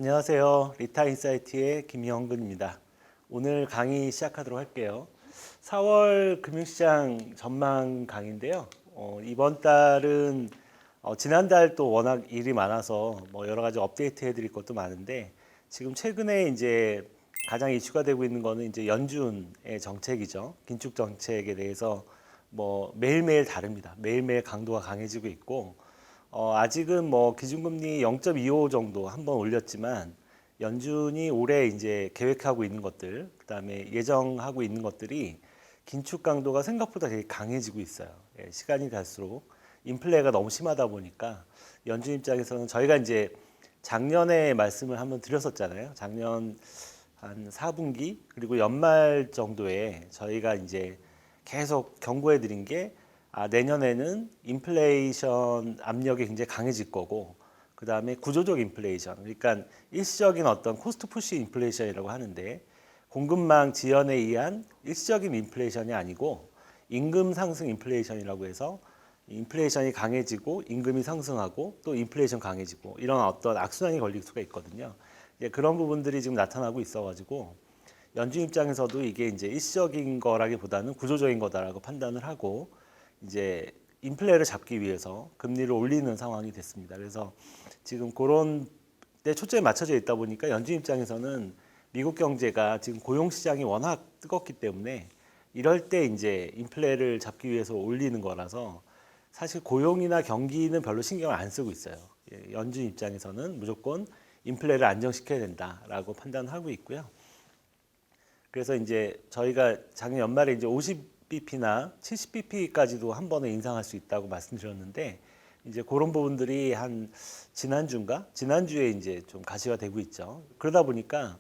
안녕하세요. 리타인사이트의 김영근입니다. 오늘 강의 시작하도록 할게요. 4월 금융시장 전망 강의인데요. 이번 달은 지난달 또 워낙 일이 많아서 뭐 여러 가지 업데이트 해드릴 것도 많은데 지금 최근에 이제 가장 이슈가 되고 있는 거는 이제 연준의 정책이죠. 긴축 정책에 대해서 뭐 매일매일 다릅니다. 매일매일 강도가 강해지고 있고 아직은 뭐 기준금리 0.25 정도 한번 올렸지만 연준이 올해 이제 계획하고 있는 것들, 그다음에 예정하고 있는 것들이 긴축 강도가 생각보다 되게 강해지고 있어요. 시간이 갈수록 인플레가 너무 심하다 보니까 연준 입장에서는 저희가 이제 작년에 말씀을 한번 드렸었잖아요. 작년 한 4분기 그리고 연말 정도에 저희가 이제 계속 경고해 드린 게 내년에는 인플레이션 압력이 굉장히 강해질 거고 그다음에 구조적 인플레이션 그러니까 일시적인 어떤 코스트 푸시 인플레이션이라고 하는데 공급망 지연에 의한 일시적인 인플레이션이 아니고 임금 상승 인플레이션이라고 해서 인플레이션이 강해지고 임금이 상승하고 또 인플레이션 강해지고 이런 어떤 악순환이 걸릴 수가 있거든요. 그런 부분들이 지금 나타나고 있어가지고 연준 입장에서도 이게 이제 일시적인 거라기보다는 구조적인 거다라고 판단을 하고 이제 인플레를 잡기 위해서 금리를 올리는 상황이 됐습니다. 그래서 지금 그런 데 초점이 맞춰져 있다 보니까 연준 입장에서는 미국 경제가 지금 고용 시장이 워낙 뜨겁기 때문에 이럴 때 이제 인플레를 잡기 위해서 올리는 거라서 사실 고용이나 경기는 별로 신경을 안 쓰고 있어요. 연준 입장에서는 무조건 인플레를 안정시켜야 된다라고 판단하고 있고요. 그래서 이제 저희가 작년 연말에 이제 50bp나 70bp까지도 한 번에 인상할 수 있다고 말씀드렸는데 이제 그런 부분들이 한 지난주에 이제 좀 가시가 되고 있죠. 그러다 보니까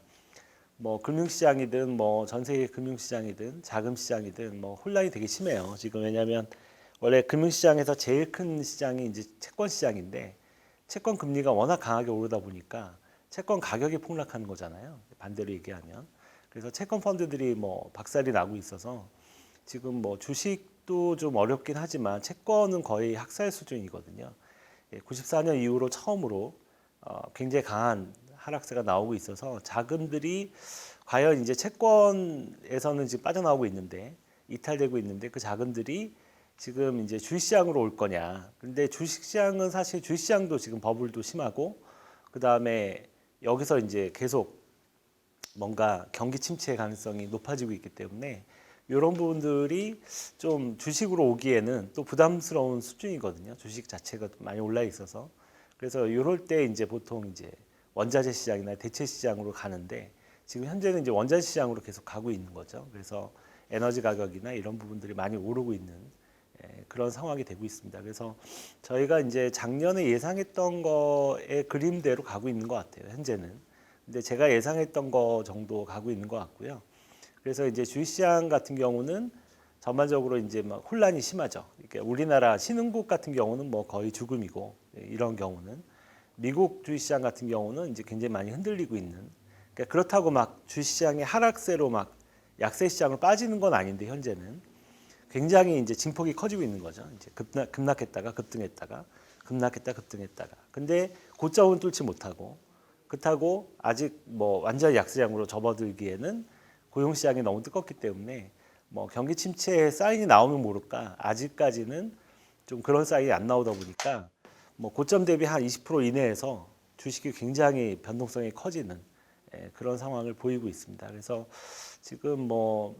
뭐 금융시장이든 뭐 전 세계 금융시장이든 자금시장이든 뭐 혼란이 되게 심해요. 지금 왜냐하면 원래 금융시장에서 제일 큰 시장이 이제 채권 시장인데 채권 금리가 워낙 강하게 오르다 보니까 채권 가격이 폭락하는 거잖아요. 반대로 얘기하면. 그래서 채권 펀드들이 뭐 박살이 나고 있어서 지금 뭐 주식도 좀 어렵긴 하지만 채권은 거의 학살 수준이거든요. 94년 이후로 처음으로 굉장히 강한 하락세가 나오고 있어서 자금들이 과연 이제 채권에서는 지금 빠져나오고 있는데 이탈되고 있는데 그 자금들이 지금 이제 주식시장으로 올 거냐. 근데 주식시장은 사실 주식시장도 지금 버블도 심하고 그 다음에 여기서 이제 계속 뭔가 경기 침체 가능성이 높아지고 있기 때문에 이런 부분들이 좀 주식으로 오기에는 또 부담스러운 수준이거든요. 주식 자체가 많이 올라 있어서 그래서 이럴 때 이제 보통 이제 원자재 시장이나 대체 시장으로 가는데 지금 현재는 이제 원자재 시장으로 계속 가고 있는 거죠. 그래서 에너지 가격이나 이런 부분들이 많이 오르고 있는 그런 상황이 되고 있습니다. 그래서 저희가 이제 작년에 예상했던 거의 그림대로 가고 있는 것 같아요. 현재는. 근데 제가 예상했던 거 정도 가고 있는 것 같고요. 그래서 이제 주식시장 같은 경우는 전반적으로 이제 막 혼란이 심하죠. 그러니까 우리나라 신흥국 같은 경우는 뭐 거의 죽음이고 이런 경우는 미국 주식시장 같은 경우는 이제 굉장히 많이 흔들리고 있는. 그러니까 그렇다고 막 주식시장의 하락세로 막 약세 시장으로 빠지는 건 아닌데 현재는 굉장히 이제 증폭이 커지고 있는 거죠. 이제 급락했다가 급등했다가 급락했다 급등했다가. 근데 고점은 뚫지 못하고 그렇다고 아직 뭐 완전 약세장으로 접어들기에는 고용 시장이 너무 뜨겁기 때문에 뭐 경기 침체의 사인이 나오면 모를까 아직까지는 좀 그런 사인이 안 나오다 보니까 뭐 고점 대비 한 20% 이내에서 주식이 굉장히 변동성이 커지는 그런 상황을 보이고 있습니다. 그래서 지금 뭐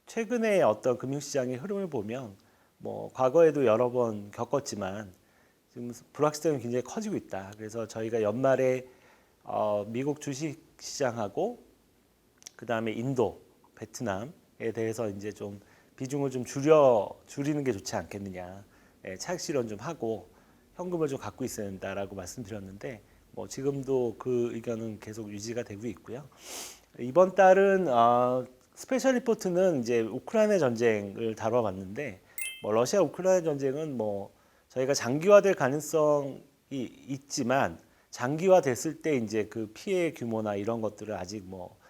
최근에 어떤 금융시장의 흐름을 보면 뭐 과거에도 여러 번 겪었지만 지금 불확실성이 굉장히 커지고 있다. 그래서 저희가 연말에 미국 주식시장하고 그 다음에 인도, 베트남에 대해서 이제 좀 비중을 좀 줄이는 게 좋지 않겠느냐. 차익 실현 좀 하고 현금을 좀 갖고 있어야 된다라고 말씀드렸는데 뭐 지금도 그 의견은 계속 유지가 되고 있고요. 이번 달은 스페셜 리포트는 이제 우크라이나 전쟁을 다뤄봤는데 뭐 러시아 우크라이나 전쟁은 뭐 저희가 장기화될 가능성이 있지만 장기화됐을 때 이제 그 피해 규모나 이런 것들을 아직 뭐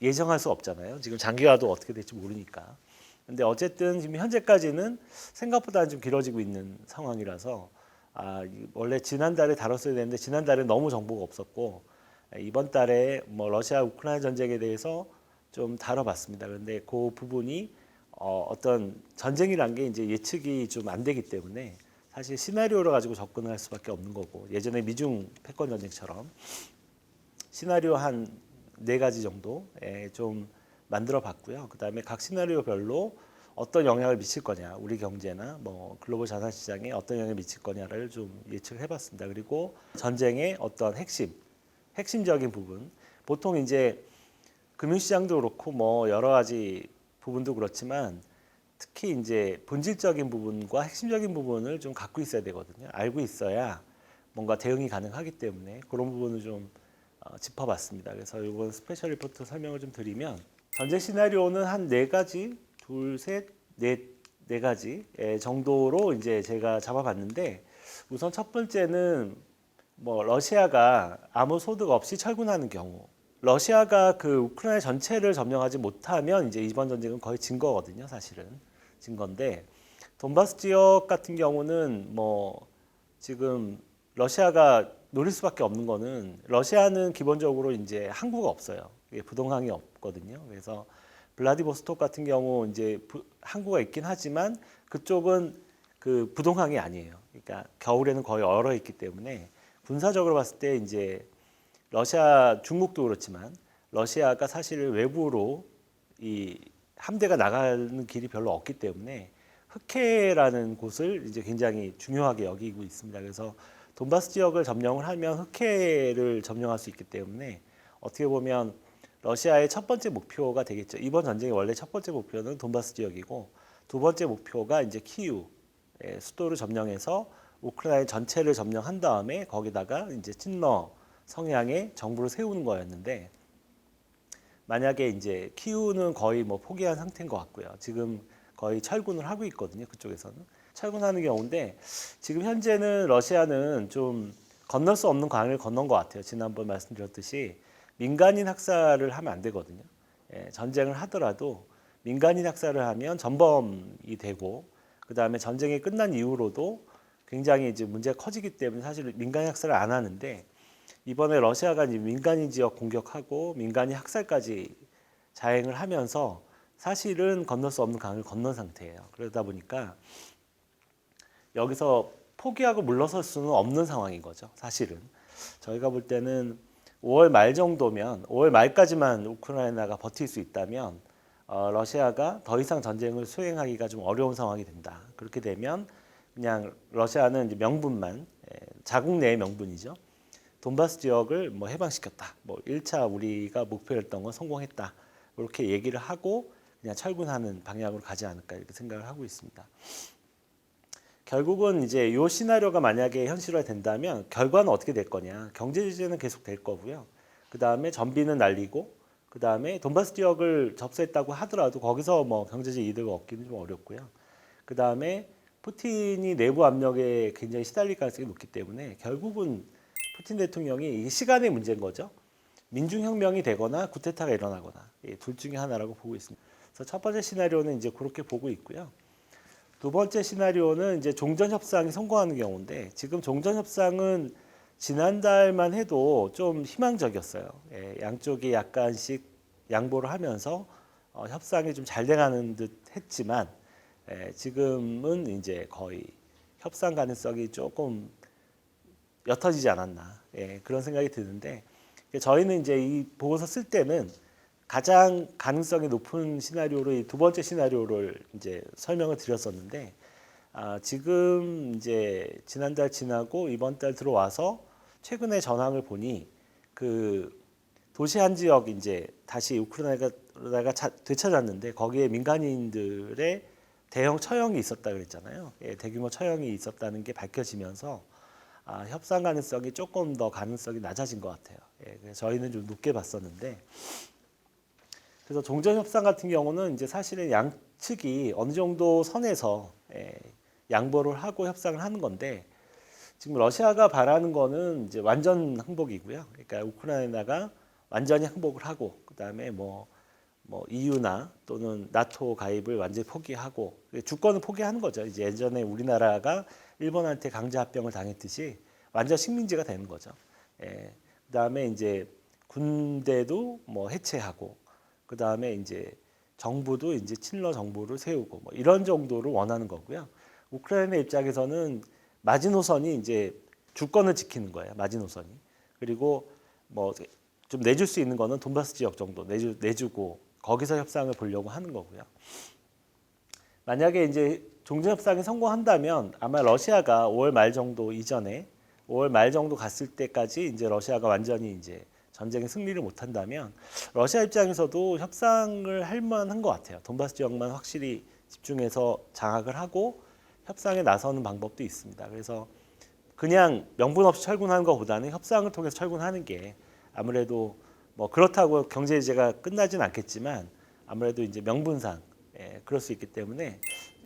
예정할 수 없잖아요. 지금 장기화도 어떻게 될지 모르니까. 근데 어쨌든 지금 현재까지는 생각보다 좀 길어지고 있는 상황이라서 원래 지난달에 다뤘어야 되는데 지난달에 너무 정보가 없었고 이번 달에 뭐 러시아 우크라이나 전쟁에 대해서 좀 다뤄봤습니다. 그런데 그 부분이 어떤 전쟁이란 게 이제 예측이 좀 안 되기 때문에 사실 시나리오를 가지고 접근을 할 수밖에 없는 거고, 예전에 미중 패권 전쟁처럼 시나리오 한 4가지 정도 좀 만들어 봤고요. 그다음에 각 시나리오별로 어떤 영향을 미칠 거냐, 우리 경제나 뭐 글로벌 자산 시장에 어떤 영향을 미칠 거냐를 좀 예측을 해봤습니다. 그리고 전쟁의 어떤 핵심적인 부분, 보통 이제 금융시장도 그렇고 뭐 여러 가지 부분도 그렇지만 특히 이제 본질적인 부분과 핵심적인 부분을 좀 갖고 있어야 되거든요. 알고 있어야 뭔가 대응이 가능하기 때문에 그런 부분을 좀 짚어봤습니다. 그래서 이번 스페셜 리포트 설명을 좀 드리면, 전제 시나리오는 한 4가지, 둘, 셋, 네 가지 정도로 이제 제가 잡아봤는데, 우선 첫 번째는 뭐 러시아가 아무 소득 없이 철군하는 경우, 러시아가 그 우크라이나 전체를 점령하지 못하면 이제 이번 전쟁은 거의 진 거거든요. 사실은 진 건데, 돈바스 지역 같은 경우는 뭐 지금 러시아가 노릴 수밖에 없는 거는, 러시아는 기본적으로 이제 항구가 없어요. 이게 부동항이 없거든요. 그래서 블라디보스톡 같은 경우 이제 항구가 있긴 하지만 그쪽은 그 부동항이 아니에요. 그러니까 겨울에는 거의 얼어 있기 때문에 군사적으로 봤을 때 이제 러시아, 중국도 그렇지만 러시아가 사실 외부로 이 함대가 나가는 길이 별로 없기 때문에 흑해라는 곳을 이제 굉장히 중요하게 여기고 있습니다. 그래서 돈바스 지역을 점령을 하면 흑해를 점령할 수 있기 때문에 어떻게 보면 러시아의 첫 번째 목표가 되겠죠. 이번 전쟁의 원래 첫 번째 목표는 돈바스 지역이고, 두 번째 목표가 이제 키우 수도를 점령해서 우크라이나 전체를 점령한 다음에 거기다가 이제 친러 성향의 정부를 세우는 거였는데, 만약에 이제 키우는 거의 뭐 포기한 상태인 것 같고요. 지금 거의 철군을 하고 있거든요. 그쪽에서는 철군하는 경우인데, 지금 현재는 러시아는 좀 건널 수 없는 강을 건넌 것 같아요. 지난번 말씀드렸듯이 민간인 학살을 하면 안 되거든요. 전쟁을 하더라도 민간인 학살을 하면 전범이 되고, 그 다음에 전쟁이 끝난 이후로도 굉장히 이제 문제가 커지기 때문에 사실 민간인 학살을 안 하는데, 이번에 러시아가 이제 민간인 지역 공격하고 민간인 학살까지 자행을 하면서 사실은 건널 수 없는 강을 건넌 상태예요. 그러다 보니까 여기서 포기하고 물러설 수는 없는 상황인 거죠. 사실은 저희가 볼 때는 5월 말 정도면, 5월 말까지만 우크라이나가 버틸 수 있다면 러시아가 더 이상 전쟁을 수행하기가 좀 어려운 상황이 된다. 그렇게 되면 그냥 러시아는 이제 명분만, 자국 내의 명분이죠. 돈바스 지역을 뭐 해방시켰다. 뭐 1차 우리가 목표했던 건 성공했다. 이렇게 얘기를 하고 그냥 철군하는 방향으로 가지 않을까 이렇게 생각을 하고 있습니다. 결국은 이제 이 시나리오가 만약에 현실화된다면 결과는 어떻게 될 거냐? 경제 제재는 계속 될 거고요. 그 다음에 전비는 날리고, 그 다음에 돈바스 지역을 접수했다고 하더라도 거기서 뭐 경제적 이득을 얻기는 좀 어렵고요. 그 다음에 푸틴이 내부 압력에 굉장히 시달릴 가능성이 높기 때문에 결국은 푸틴 대통령이 이게 시간의 문제인 거죠. 민중혁명이 되거나 쿠데타가 일어나거나 둘 중에 하나라고 보고 있습니다. 그래서 첫 번째 시나리오는 이제 그렇게 보고 있고요. 두 번째 시나리오는 이제 종전 협상이 성공하는 경우인데, 지금 종전 협상은 지난달만 해도 좀 희망적이었어요. 양쪽이 약간씩 양보를 하면서 협상이 좀 잘 돼가는 듯 했지만, 지금은 이제 거의 협상 가능성이 조금 옅어지지 않았나, 그런 생각이 드는데, 저희는 이제 이 보고서 쓸 때는 가장 가능성이 높은 시나리오로 이 두 번째 시나리오를 이제 설명을 드렸었는데, 지금 이제 지난달 지나고 이번 달 들어와서 최근의 전황을 보니 그 도시 한 지역 이제 다시 우크라이나가 되찾았는데 거기에 민간인들의 대형 처형이 있었다 그랬잖아요. 대규모 처형이 있었다는 게 밝혀지면서 협상 가능성이 조금 더 가능성이 낮아진 것 같아요. 그래서 저희는 좀 높게 봤었는데, 그래서 종전 협상 같은 경우는 이제 사실은 양측이 어느 정도 선에서 양보를 하고 협상을 하는 건데, 지금 러시아가 바라는 거는 이제 완전 항복이고요. 그러니까 우크라이나가 완전히 항복을 하고, 그다음에 뭐 EU나 또는 나토 가입을 완전히 포기하고 주권을 포기하는 거죠. 이제 예전에 우리나라가 일본한테 강제 합병을 당했듯이 완전 식민지가 되는 거죠. 그다음에 이제 군대도 뭐 해체하고 그 다음에 이제 정부도 이제 친러 정부를 세우고 뭐 이런 정도를 원하는 거고요. 우크라이나 입장에서는 마지노선이 이제 주권을 지키는 거예요. 마지노선이. 그리고 뭐 좀 내줄 수 있는 거는 돈바스 지역 정도 내주고 거기서 협상을 보려고 하는 거고요. 만약에 이제 종전 협상이 성공한다면 아마 러시아가 5월 말 정도 이전에 5월 말 정도 갔을 때까지 이제 러시아가 완전히 이제 전쟁에 승리를 못 한다면 러시아 입장에서도 협상을 할 만한 것 같아요. 돈바스 지역만 확실히 집중해서 장악을 하고 협상에 나서는 방법도 있습니다. 그래서 그냥 명분 없이 철군하는 것보다는 협상을 통해서 철군하는 게 아무래도 뭐 그렇다고 경제 제재가 끝나진 않겠지만 아무래도 이제 명분상 그럴 수 있기 때문에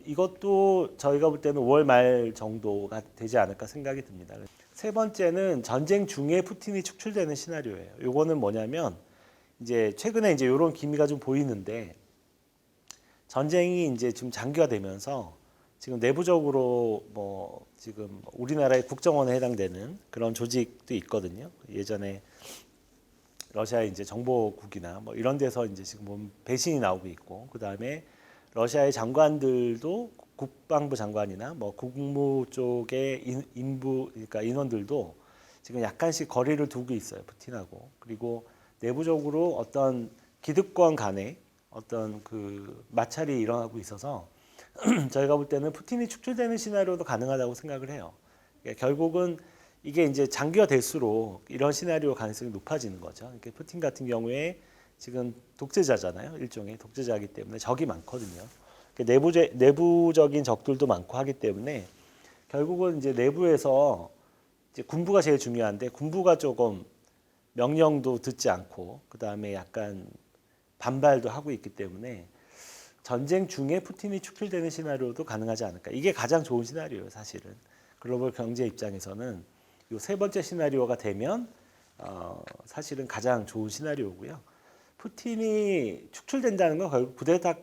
이것도 저희가 볼 때는 5월 말 정도가 되지 않을까 생각이 듭니다. 세 번째는 전쟁 중에 푸틴이 축출되는 시나리오예요. 요거는 뭐냐면 이제 최근에 이제 이런 기미가 좀 보이는데 전쟁이 이제 좀 장기화되면서 지금 내부적으로 뭐 지금 우리나라의 국정원에 해당되는 그런 조직도 있거든요. 예전에 러시아의 이제 정보국이나 뭐 이런 데서 이제 지금 보면 배신이 나오고 있고 그 다음에 러시아의 장관들도 국방부 장관이나 뭐 국무 쪽의 인부 그러니까 인원들도 지금 약간씩 거리를 두고 있어요. 푸틴하고. 그리고 내부적으로 어떤 기득권 간에 어떤 그 마찰이 일어나고 있어서 저희가 볼 때는 푸틴이 축출되는 시나리오도 가능하다고 생각을 해요. 결국은 이게 이제 장기화 될수록 이런 시나리오 가능성이 높아지는 거죠. 이렇게 푸틴 같은 경우에 지금 독재자잖아요. 일종의 독재자이기 때문에 적이 많거든요. 내부적인 적들도 많고 하기 때문에 결국은 이제 내부에서 이제 군부가 제일 중요한데 군부가 조금 명령도 듣지 않고 그 다음에 약간 반발도 하고 있기 때문에 전쟁 중에 푸틴이 축출되는 시나리오도 가능하지 않을까. 이게 가장 좋은 시나리오예요, 사실은. 글로벌 경제 입장에서는 이 세 번째 시나리오가 되면 사실은 가장 좋은 시나리오고요. 푸틴이 축출된다는 건 결국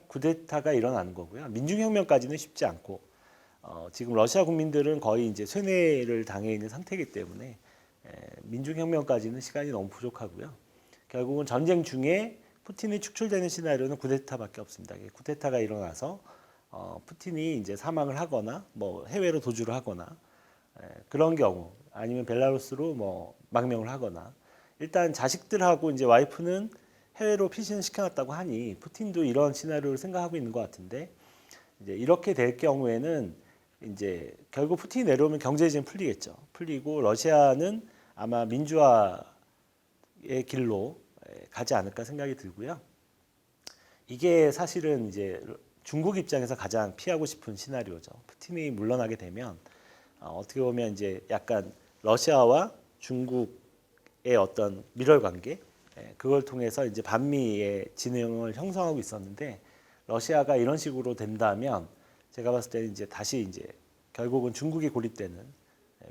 쿠데타가 일어나는 거고요. 민중혁명까지는 쉽지 않고 지금 러시아 국민들은 거의 이제 쇠뇌를 당해 있는 상태이기 때문에 민중혁명까지는 시간이 너무 부족하고요. 결국은 전쟁 중에 푸틴이 축출되는 시나리오는 쿠데타밖에 없습니다. 쿠데타가 일어나서 푸틴이 이제 사망을 하거나 뭐 해외로 도주를 하거나 그런 경우 아니면 벨라루스로 뭐 망명을 하거나 일단 자식들하고 이제 와이프는 해외로 피신을 시켜놨다고 하니 푸틴도 이런 시나리오를 생각하고 있는 것 같은데 이제 이렇게 될 경우에는 이제 결국 푸틴이 내려오면 경제 제재는 풀리겠죠. 풀리고 러시아는 아마 민주화의 길로 가지 않을까 생각이 들고요. 이게 사실은 이제 중국 입장에서 가장 피하고 싶은 시나리오죠. 푸틴이 물러나게 되면 어떻게 보면 이제 약간 러시아와 중국의 어떤 밀월 관계 그걸 통해서 이제 반미의 진영을 형성하고 있었는데 러시아가 이런 식으로 된다면 제가 봤을 때는 이제 다시 이제 결국은 중국이 고립되는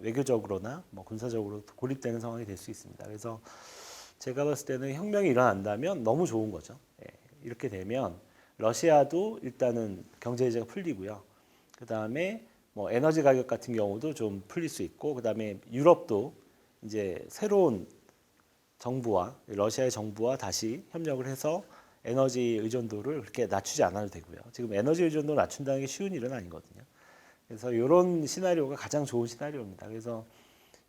외교적으로나 뭐 군사적으로 고립되는 상황이 될 수 있습니다. 그래서 제가 봤을 때는 혁명이 일어난다면 너무 좋은 거죠. 이렇게 되면 러시아도 일단은 경제 제재가 풀리고요. 그 다음에 뭐 에너지 가격 같은 경우도 좀 풀릴 수 있고, 그 다음에 유럽도 이제 새로운 정부와 러시아의 정부와 다시 협력을 해서 에너지 의존도를 그렇게 낮추지 않아도 되고요. 지금 에너지 의존도 낮춘다는 게 쉬운 일은 아니거든요. 그래서 이런 시나리오가 가장 좋은 시나리오입니다. 그래서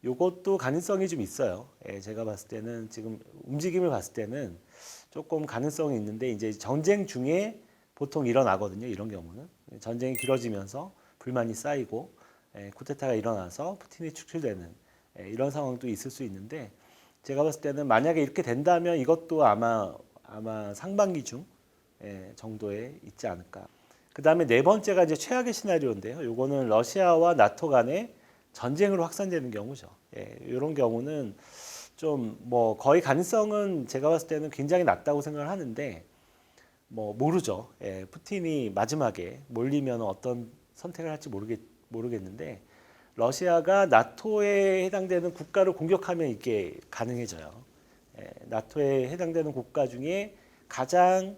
이것도 가능성이 좀 있어요. 제가 봤을 때는 지금 움직임을 봤을 때는 조금 가능성이 있는데 이제 전쟁 중에 보통 일어나거든요. 이런 경우는 전쟁이 길어지면서 불만이 쌓이고 쿠데타가 일어나서 푸틴이 축출되는 이런 상황도 있을 수 있는데 제가 봤을 때는 만약에 이렇게 된다면 이것도 아마 상반기 중 정도에 있지 않을까. 그 다음에 네 번째가 이제 최악의 시나리오인데요. 요거는 러시아와 나토 간의 전쟁으로 확산되는 경우죠. 이런 경우는 좀 뭐 거의 가능성은 제가 봤을 때는 굉장히 낮다고 생각을 하는데 뭐 모르죠. 푸틴이 마지막에 몰리면 어떤 선택을 할지 모르겠는데 러시아가 나토에 해당되는 국가를 공격하면 이게 가능해져요. 나토에 해당되는 국가 중에 가장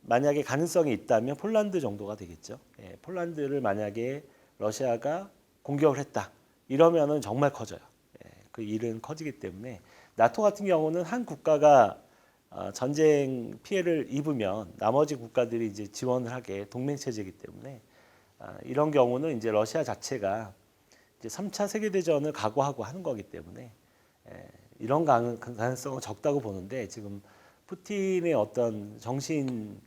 만약에 가능성이 있다면 폴란드 정도가 되겠죠. 폴란드를 만약에 러시아가 공격을 했다. 이러면은 정말 커져요. 그 일은 커지기 때문에 나토 같은 경우는 한 국가가 전쟁 피해를 입으면 나머지 국가들이 이제 지원을 하게 동맹 체제이기 때문에 이런 경우는 이제 러시아 자체가 이제 3차 세계 대전을 각오하고 하는 거기 때문에 이런 가능성은 적다고 보는데 지금 푸틴의 어떤 정신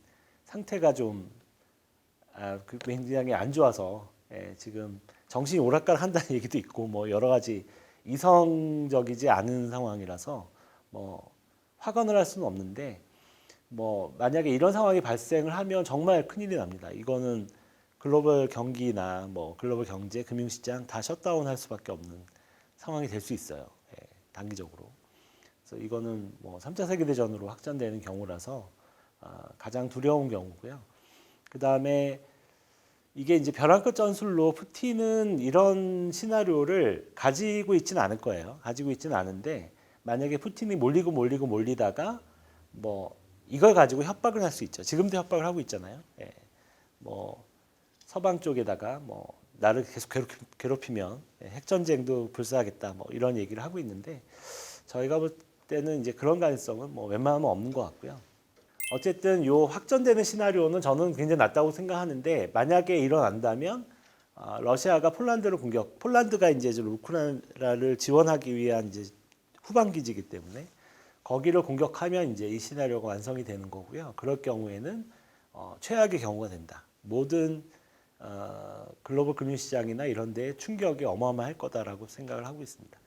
상태가 좀 굉장히 안 좋아서 지금 정신이 오락가락한다는 얘기도 있고 뭐 여러 가지 이성적이지 않은 상황이라서 뭐 확언을 할 수는 없는데 뭐 만약에 이런 상황이 발생을 하면 정말 큰일이 납니다. 이거는 글로벌 경기나 뭐 글로벌 경제, 금융시장 다 셧다운할 수밖에 없는 상황이 될 수 있어요. 단기적으로. 그래서 이거는 뭐 3차 세계대전으로 확전되는 경우라서 가장 두려운 경우고요. 그 다음에 이게 이제 벼랑 끝 전술로 푸틴은 이런 시나리오를 가지고 있지는 않을 거예요. 가지고 있지는 않은데 만약에 푸틴이 몰리다가 뭐 이걸 가지고 협박을 할 수 있죠. 지금도 협박을 하고 있잖아요. 뭐 서방 쪽에다가 뭐 나를 계속 괴롭히면 핵전쟁도 불사하겠다 뭐 이런 얘기를 하고 있는데 저희가 볼 때는 이제 그런 가능성은 뭐 웬만하면 없는 것 같고요. 어쨌든 요 확전되는 시나리오는 저는 굉장히 낮다고 생각하는데 만약에 일어난다면 러시아가 폴란드가 이제 우크라이나를 지원하기 위한 이제 후방 기지이기 때문에 거기를 공격하면 이제 이 시나리오가 완성이 되는 거고요. 그럴 경우에는 최악의 경우가 된다. 모든 글로벌 금융시장이나 이런 데에 충격이 어마어마할 거다라고 생각을 하고 있습니다.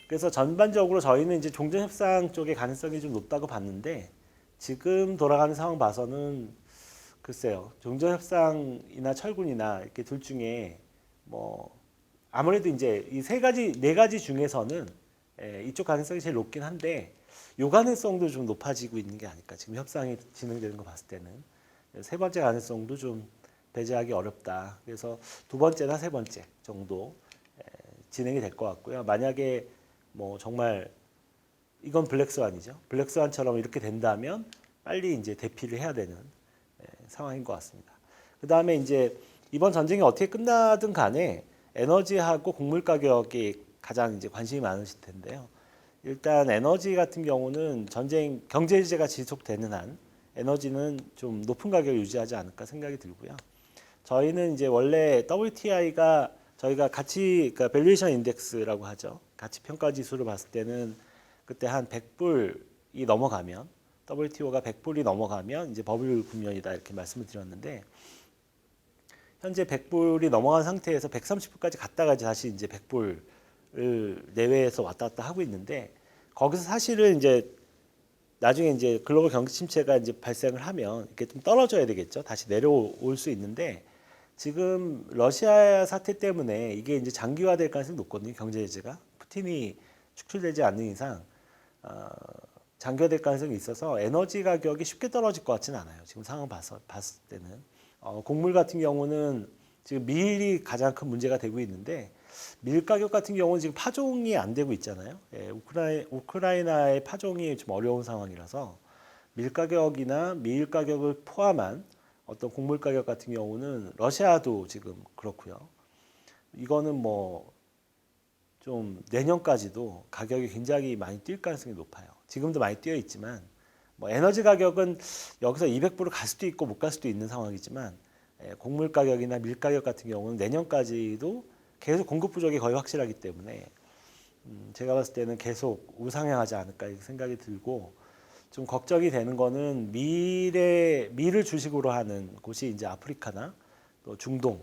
그래서 전반적으로 저희는 이제 종전협상 쪽의 가능성이 좀 높다고 봤는데 지금 돌아가는 상황 봐서는 글쎄요. 종전협상이나 철군이나 이렇게 둘 중에 뭐 아무래도 이제 이 네 가지 중에서는 이쪽 가능성이 제일 높긴 한데 요 가능성도 좀 높아지고 있는 게 아닐까. 지금 협상이 진행되는 거 봤을 때는 세 번째 가능성도 좀 배제하기 어렵다. 그래서 두 번째나 세 번째 정도 진행이 될 것 같고요. 만약에 뭐 정말 이건 블랙스완이죠. 블랙스완처럼 이렇게 된다면 빨리 이제 대피를 해야 되는 상황인 것 같습니다. 그 다음에 이제 이번 전쟁이 어떻게 끝나든 간에 에너지하고 곡물 가격이 가장 이제 관심이 많으실 텐데요. 일단 에너지 같은 경우는 전쟁 경제 제재가 지속되는 한 에너지는 좀 높은 가격을 유지하지 않을까 생각이 들고요. 저희는 이제 원래 WTI가 저희가 그러니까 밸류에이션 인덱스라고 하죠. 가치 평가 지수를 봤을 때는 그때 한 100불이 넘어가면 WTO가 100불이 넘어가면 이제 버블 국면이다 이렇게 말씀을 드렸는데 현재 100불이 넘어간 상태에서 130불까지 갔다가 다시 이제 100불을 내외에서 왔다 갔다 하고 있는데 거기서 사실은 이제 나중에 이제 글로벌 경기 침체가 이제 발생을 하면 이렇게 좀 떨어져야 되겠죠. 다시 내려올 수 있는데 지금 러시아 사태 때문에 이게 이제 장기화될 가능성이 높거든요. 경제 제재가 푸틴이 축출되지 않는 이상 장기화될 가능성이 있어서 에너지 가격이 쉽게 떨어질 것 같지는 않아요. 지금 상황 봤을 때는 곡물 같은 경우는 지금 밀이 가장 큰 문제가 되고 있는데 밀 가격 같은 경우는 지금 파종이 안 되고 있잖아요. 우크라이나의 파종이 좀 어려운 상황이라서 밀 가격이나 밀 가격을 포함한 어떤 곡물 가격 같은 경우는 러시아도 지금 그렇고요. 이거는 뭐 좀 내년까지도 가격이 굉장히 많이 뛸 가능성이 높아요. 지금도 많이 뛰어 있지만 뭐 에너지 가격은 여기서 200불을 갈 수도 있고 못 갈 수도 있는 상황이지만 곡물 가격이나 밀 가격 같은 경우는 내년까지도 계속 공급 부족이 거의 확실하기 때문에 제가 봤을 때는 계속 우상향하지 않을까 이렇게 생각이 들고 좀 걱정이 되는 거는 밀을 주식으로 하는 곳이 이제 아프리카나 또 중동,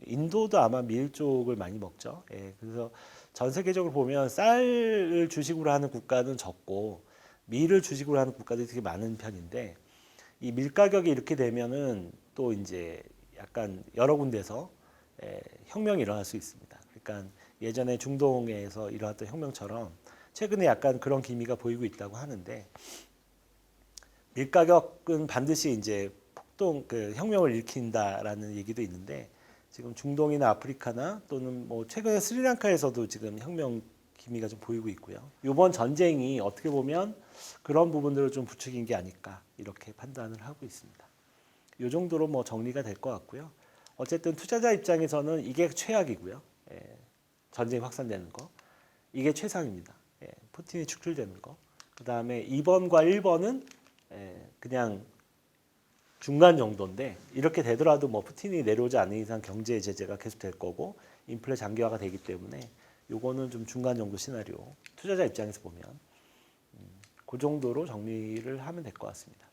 인도도 아마 밀 쪽을 많이 먹죠. 그래서 전 세계적으로 보면 쌀을 주식으로 하는 국가는 적고 밀을 주식으로 하는 국가들이 되게 많은 편인데 이 밀 가격이 이렇게 되면은 또 이제 약간 여러 군데서 혁명이 일어날 수 있습니다. 그러니까 예전에 중동에서 일어났던 혁명처럼 최근에 약간 그런 기미가 보이고 있다고 하는데 밀 가격은 반드시 이제 혁명을 일으킨다라는 얘기도 있는데 지금 중동이나 아프리카나 또는 뭐 최근에 스리랑카에서도 지금 혁명 기미가 좀 보이고 있고요. 이번 전쟁이 어떻게 보면 그런 부분들을 좀 부추긴 게 아닐까 이렇게 판단을 하고 있습니다. 이 정도로 뭐 정리가 될 것 같고요. 어쨌든 투자자 입장에서는 이게 최악이고요. 전쟁이 확산되는 거 이게 최상입니다. 푸틴이 축출되는 거. 그다음에 2번과 1번은 그냥 중간 정도인데 이렇게 되더라도 뭐 푸틴이 내려오지 않는 이상 경제 제재가 계속될 거고 인플레 장기화가 되기 때문에 요거는 좀 중간 정도 시나리오. 투자자 입장에서 보면 그 정도로 정리를 하면 될 것 같습니다.